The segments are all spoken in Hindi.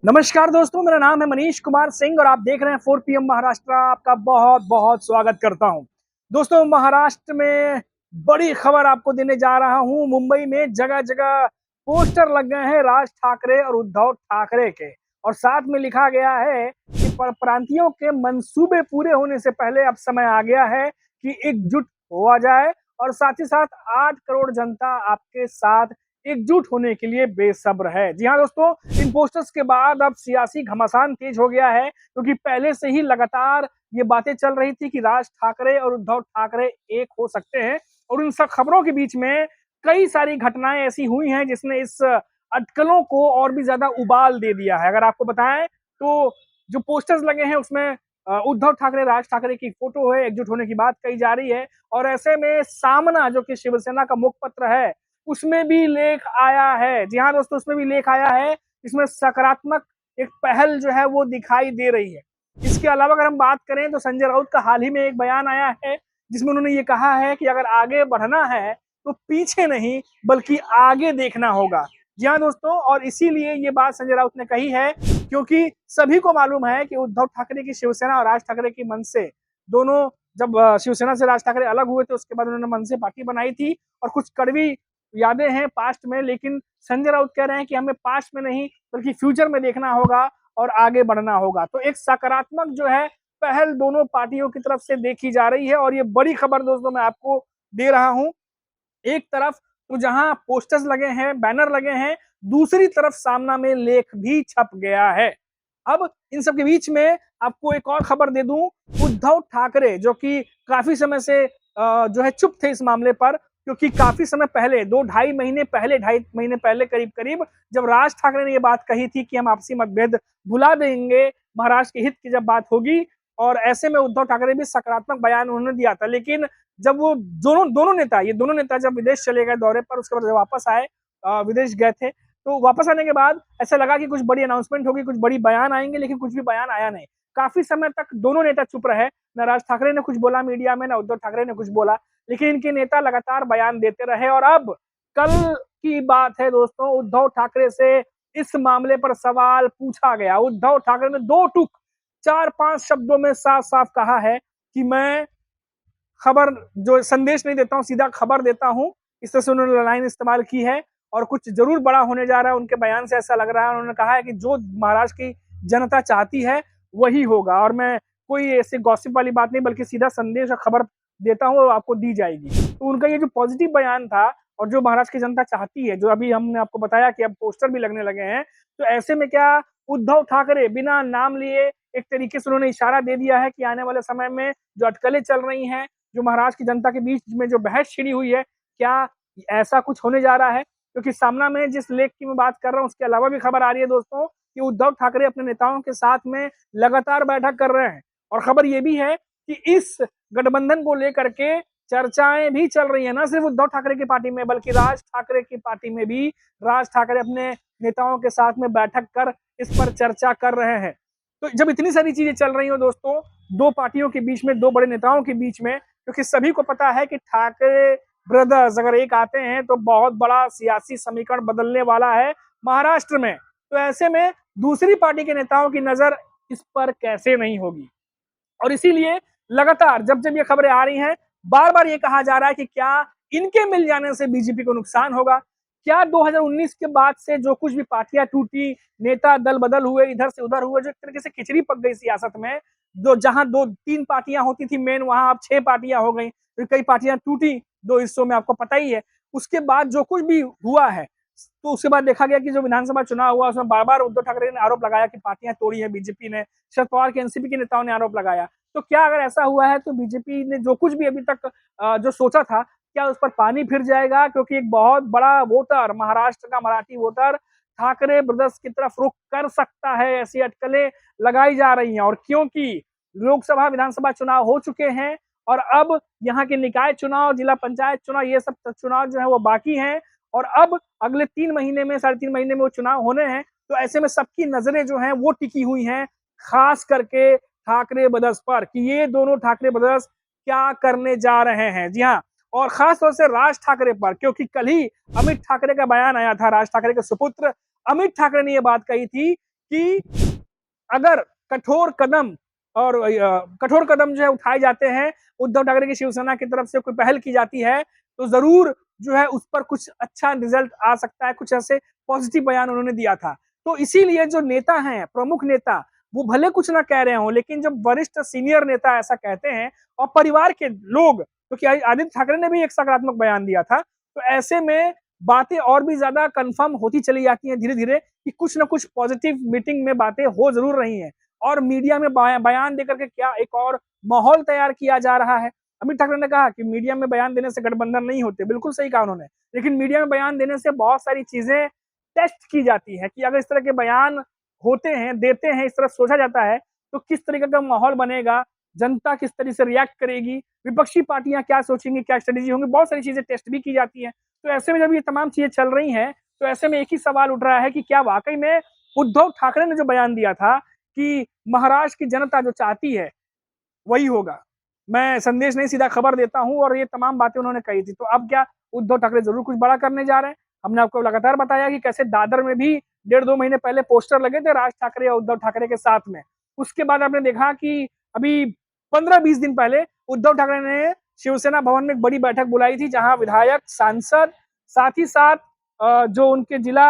नमस्कार दोस्तों, मेरा नाम है मनीष कुमार सिंह और आप देख रहे हैं 4 PM महाराष्ट्र। आपका बहुत बहुत स्वागत करता हूं। दोस्तों, महाराष्ट्र में बड़ी खबर आपको देने जा रहा हूं। मुंबई में जगह जगह पोस्टर लग गए हैं राज ठाकरे और उद्धव ठाकरे के, और साथ में लिखा गया है कि प्रांतियों के मंसूबे पूरे होने से पहले अब समय आ गया है कि एकजुट हुआ जाए, और साथ ही साथ 8 करोड़ जनता आपके साथ एकजुट होने के लिए बेसब्र है। जी हाँ दोस्तों, इन पोस्टर्स के बाद अब सियासी घमासान तेज हो गया है, क्योंकि पहले से ही लगातार ये बातें चल रही थी कि राज ठाकरे और उद्धव ठाकरे एक हो सकते हैं, और इन सब खबरों के बीच में कई सारी घटनाएं ऐसी हुई हैं जिसने इस अटकलों को और भी ज्यादा उबाल दे दिया है। अगर आपको बताएं तो जो पोस्टर्स लगे हैं उसमें उद्धव ठाकरे राज ठाकरे की फोटो है, एकजुट होने की बात कही जा रही है, और ऐसे में सामना जो कि शिवसेना का मुखपत्र है उसमें भी लेख आया है। जी हाँ दोस्तों, उसमें भी लेख आया है। इसमें सकारात्मक एक पहल जो है वो दिखाई दे रही है। इसके अलावा अगर हम बात करें तो संजय राउत का हाल ही में एक बयान आया है जिसमें उन्होंने ये कहा है कि अगर आगे बढ़ना है तो पीछे नहीं बल्कि आगे देखना होगा। जी हाँ दोस्तों, और इसीलिए ये बात संजय राउत ने कही है क्योंकि सभी को मालूम है कि उद्धव ठाकरे की शिवसेना और राज ठाकरे की मन से दोनों, जब शिवसेना से राज ठाकरे अलग हुए थे उसके बाद उन्होंने मन से पार्टी बनाई थी, और कुछ कड़वी यादें हैं पास्ट में, लेकिन संजय राउत कह रहे हैं कि हमें पास्ट में नहीं बल्कि फ्यूचर में देखना होगा और आगे बढ़ना होगा। तो एक सकारात्मक जो है पहल दोनों पार्टियों की तरफ से देखी जा रही है, और ये बड़ी खबर दोस्तों मैं आपको दे रहा हूं। एक तरफ तो जहां पोस्टर्स लगे हैं, बैनर लगे हैं, दूसरी तरफ सामना में लेख भी छप गया है। अब इन सब के बीच में आपको एक और खबर दे दूं। उद्धव ठाकरे जो कि काफी समय से जो है चुप थे इस मामले पर, क्योंकि काफी समय पहले 2-2.5 महीने पहले करीब करीब जब राज ठाकरे ने ये बात कही थी कि हम आपसी मतभेद भुला देंगे महाराष्ट्र के हित की जब बात होगी, और ऐसे में उद्धव ठाकरे भी सकारात्मक बयान उन्होंने दिया था। लेकिन जब वो दोनों नेता जब विदेश चले गए दौरे पर, उसके बाद जब वापस आए, विदेश गए थे, तो वापस आने के बाद ऐसा लगा कि कुछ बड़ी अनाउंसमेंट होगी, कुछ बड़ी बयान आएंगे, लेकिन कुछ भी बयान आया नहीं। काफी समय तक दोनों नेता चुप रहे, न राज ठाकरे ने कुछ बोला मीडिया में, न उद्धव ठाकरे ने कुछ बोला, लेकिन इनके नेता लगातार बयान देते रहे। और अब कल की बात है दोस्तों, उद्धव ठाकरे से इस मामले पर सवाल पूछा गया। उद्धव ठाकरे ने 2 टूक 4-5 शब्दों में साफ साफ कहा है कि मैं खबर जो संदेश नहीं देता हूं, सीधा खबर देता हूं। इस तरह से उन्होंने लाइन इस्तेमाल की है, और कुछ जरूर बड़ा होने जा रहा है उनके बयान से, ऐसा लग रहा है। उन्होंने कहा है कि जो महाराष्ट्र की जनता चाहती है वही होगा, और मैं कोई ऐसी गॉसिप वाली बात नहीं बल्कि सीधा संदेश और खबर देता हूं और आपको दी जाएगी। तो उनका ये जो पॉजिटिव बयान था और जो महाराष्ट्र की जनता चाहती है, जो अभी हमने आपको बताया कि अब पोस्टर भी लगने लगे हैं, तो ऐसे में क्या उद्धव ठाकरे बिना नाम लिए एक तरीके से उन्होंने इशारा दे दिया है कि आने वाले समय में जो अटकलें चल रही हैं, जो महाराष्ट्र की जनता के बीच में जो बहस छिड़ी हुई है, क्या ऐसा कुछ होने जा रहा है? क्योंकि सामना में जिस लेख की मैं बात कर रहा हूं उसके अलावा भी खबर आ रही है दोस्तों कि उद्धव ठाकरे अपने नेताओं के साथ में लगातार बैठक कर रहे हैं, और खबर ये भी है कि इस गठबंधन को लेकर के चर्चाएं भी चल रही है, ना सिर्फ उद्धव ठाकरे की पार्टी में बल्कि राज ठाकरे की पार्टी में भी। राज ठाकरे अपने नेताओं के साथ में बैठक कर इस पर चर्चा कर रहे हैं। तो जब इतनी सारी चीजें चल रही हो दोस्तों, दो पार्टियों के बीच में, दो बड़े नेताओं के बीच में, क्योंकि सभी को पता है कि ठाकरे ब्रदर्स अगर एक आते हैं तो बहुत बड़ा सियासी समीकरण बदलने वाला है महाराष्ट्र में। तो ऐसे में दूसरी पार्टी के नेताओं की नजर इस पर कैसे नहीं होगी, और इसीलिए लगातार जब जब ये खबरें आ रही हैं, बार बार ये कहा जा रहा है कि क्या इनके मिल जाने से बीजेपी को नुकसान होगा। क्या 2019 के बाद से जो कुछ भी पार्टियां टूटी, नेता दल बदल हुए, इधर से उधर हुए, जो एक तरीके से खिचड़ी पक गई सियासत में, जो जहां 2-3 पार्टियां होती थी मेन, वहां अब 6 पार्टियां हो गई, फिर कई पार्टियां टूटी 2 हिस्सों में, आपको पता ही है। उसके बाद जो कुछ भी हुआ है, तो उसके बाद देखा गया कि जो विधानसभा चुनाव हुआ उसमें बार बार उद्धव ठाकरे ने आरोप लगाया कि पार्टियां तोड़ी है बीजेपी ने, शरद पवार के एनसीपी के नेताओं ने आरोप लगाया। तो क्या अगर ऐसा हुआ है तो बीजेपी ने जो कुछ भी अभी तक जो सोचा था, क्या उस पर पानी फिर जाएगा? क्योंकि एक बहुत बड़ा वोटर, महाराष्ट्र का मराठी वोटर ठाकरे ब्रदर्स की तरफ रुख कर सकता है, ऐसी अटकलें लगाई जा रही हैं। और क्योंकि लोकसभा विधानसभा चुनाव हो चुके हैं और अब यहाँ के निकाय चुनाव, जिला पंचायत चुनाव, ये सब चुनाव जो है वो बाकी हैं, और अब अगले 3 महीने में, 3.5 महीने में वो चुनाव होने हैं। तो ऐसे में सबकी नजरें जो हैं वो टिकी हुई हैं खास करके ठाकरे ब्रदर्स पर, कि ये दोनों ठाकरे ब्रदर्स क्या करने जा रहे हैं। जी हाँ, और खास तौर से राज ठाकरे पर, क्योंकि कल ही अमित ठाकरे का बयान आया था, राज ठाकरे के सुपुत्र अमित ठाकरे ने यह बात कही थी कि अगर कठोर कदम जो है उठाए जाते हैं, उद्धव ठाकरे की शिवसेना की तरफ से कोई पहल की जाती है, तो ज़रूर जो है उस पर कुछ अच्छा रिज़ल्ट आ सकता है, कुछ ऐसे पॉज़िटिव बयान उन्होंने दिया था। तो इसीलिए जो नेता हैं, प्रमुख नेता, वो भले कुछ ना कह रहे हों, लेकिन जब वरिष्ठ सीनियर नेता ऐसा कहते हैं और परिवार के लोग, क्योंकि आदित्य ठाकरे ने भी एक सकारात्मक बयान दिया था, तो ऐसे में बातें और भी ज़्यादा कन्फर्म होती चली जाती हैं धीरे-धीरे कि कुछ ना कुछ पॉज़िटिव मीटिंग में बातें हो ज़रूर रही हैं। और मीडिया में बयान देकर के क्या एक और माहौल तैयार किया जा रहा है। अमित ठाकरे ने कहा कि मीडिया में बयान देने से गठबंधन नहीं होते, बिल्कुल सही कहा उन्होंने। लेकिन मीडिया में बयान देने से बहुत सारी चीजें टेस्ट की जाती है कि अगर इस तरह के बयान होते हैं, देते हैं, इस तरह सोचा जाता है, तो किस तरीके का माहौल बनेगा, जनता किस तरह से रिएक्ट करेगी, विपक्षी पार्टियां क्या सोचेंगी, क्या स्ट्रेटेजी होंगी, बहुत सारी चीजें टेस्ट भी की जाती है। तो ऐसे में जब ये तमाम चीजें चल रही हैं, तो ऐसे में एक ही सवाल उठ रहा है कि क्या वाकई में उद्धव ठाकरे ने जो बयान दिया था कि महाराष्ट्र की जनता जो चाहती है वही होगा। मैं संदेश नहीं सीधा खबर देता हूँ और ये तमाम बातें उन्होंने कही थी। तो अब क्या उद्धव ठाकरे ज़रूर कुछ बड़ा करने जा रहे हैं। हमने आपको लगातार बताया कि कैसे दादर में भी 1.5-2 महीने पहले पोस्टर लगे थे राज ठाकरे और उद्धव ठाकरे के साथ में। उसके बाद आपने देखा कि अभी 15-20 दिन पहले उद्धव ठाकरे ने शिवसेना भवन में एक बड़ी बैठक बुलाई थी, जहाँ विधायक, सांसद, साथ ही साथ जो उनके जिला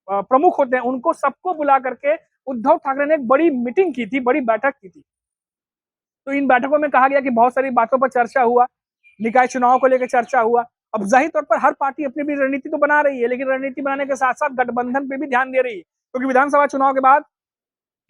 प्रमुख होते हैं, उनको सबको बुला करके उद्धव ठाकरे ने एक बड़ी मीटिंग की थी, बड़ी बैठक की थी। तो इन बैठकों में कहा गया कि बहुत सारी बातों पर चर्चा हुआ, निकाय चुनाव को लेकर चर्चा हुआ। अब ज़ाहिर तौर पर हर पार्टी अपनी-अपनी रणनीति तो बना रही है, लेकिन रणनीति बनाने के साथ-साथ गठबंधन पे भी ध्यान दे रही है। क्योंकि विधानसभा चुनाव के बाद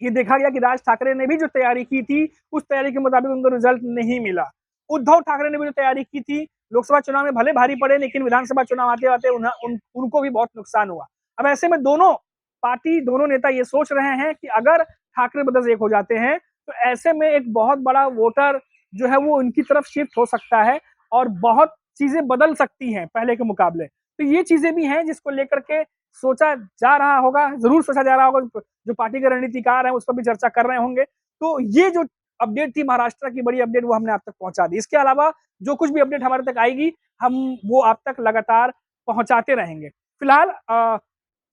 ये देखा गया कि राज ठाकरे ने भी जो तैयारी की थी, उस तैयारी के मुताबिक उनको रिजल्ट नहीं मिला। उद्धव ठाकरे ने भी जो तैयारी की थी, लोकसभा चुनाव में भले भारी पड़े, लेकिन विधानसभा चुनाव आते-आते उनको भी बहुत नुकसान हुआ। अब ऐसे में दोनों नेता ये सोच रहे हैं कि अगर ठाकरे ब्रदर्स एक हो जाते हैं, तो ऐसे में एक बहुत बड़ा वोटर जो है वो उनकी तरफ शिफ्ट हो सकता है और बहुत चीजें बदल सकती हैं पहले के मुकाबले। तो ये चीजें भी हैं जिसको लेकर के सोचा जा रहा होगा, ज़रूर सोचा जा रहा होगा, जो पार्टी के रणनीतिकार हैं उस पर भी चर्चा कर रहे होंगे। तो ये जो अपडेट थी महाराष्ट्र की बड़ी अपडेट, वो हमने आप तक पहुँचा दी। इसके अलावा जो कुछ भी अपडेट हमारे तक आएगी, हम वो आप तक लगातार पहुँचाते रहेंगे। फिलहाल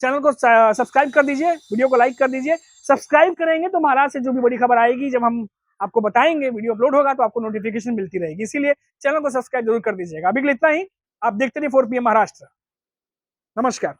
चैनल को सब्सक्राइब कर दीजिए, वीडियो को लाइक कर दीजिए। सब्सक्राइब करेंगे तो महाराष्ट्र से जो भी बड़ी खबर आएगी, जब हम आपको बताएँगे, वीडियो अपलोड होगा तो आपको नोटिफ़िकेशन मिलती रहेगी। इसीलिए चैनल को सब्सक्राइब ज़रूर कर दीजिएगा। अभी के लिए इतना ही। आप देखते रहिए 4 PM महाराष्ट्र। नमस्कार।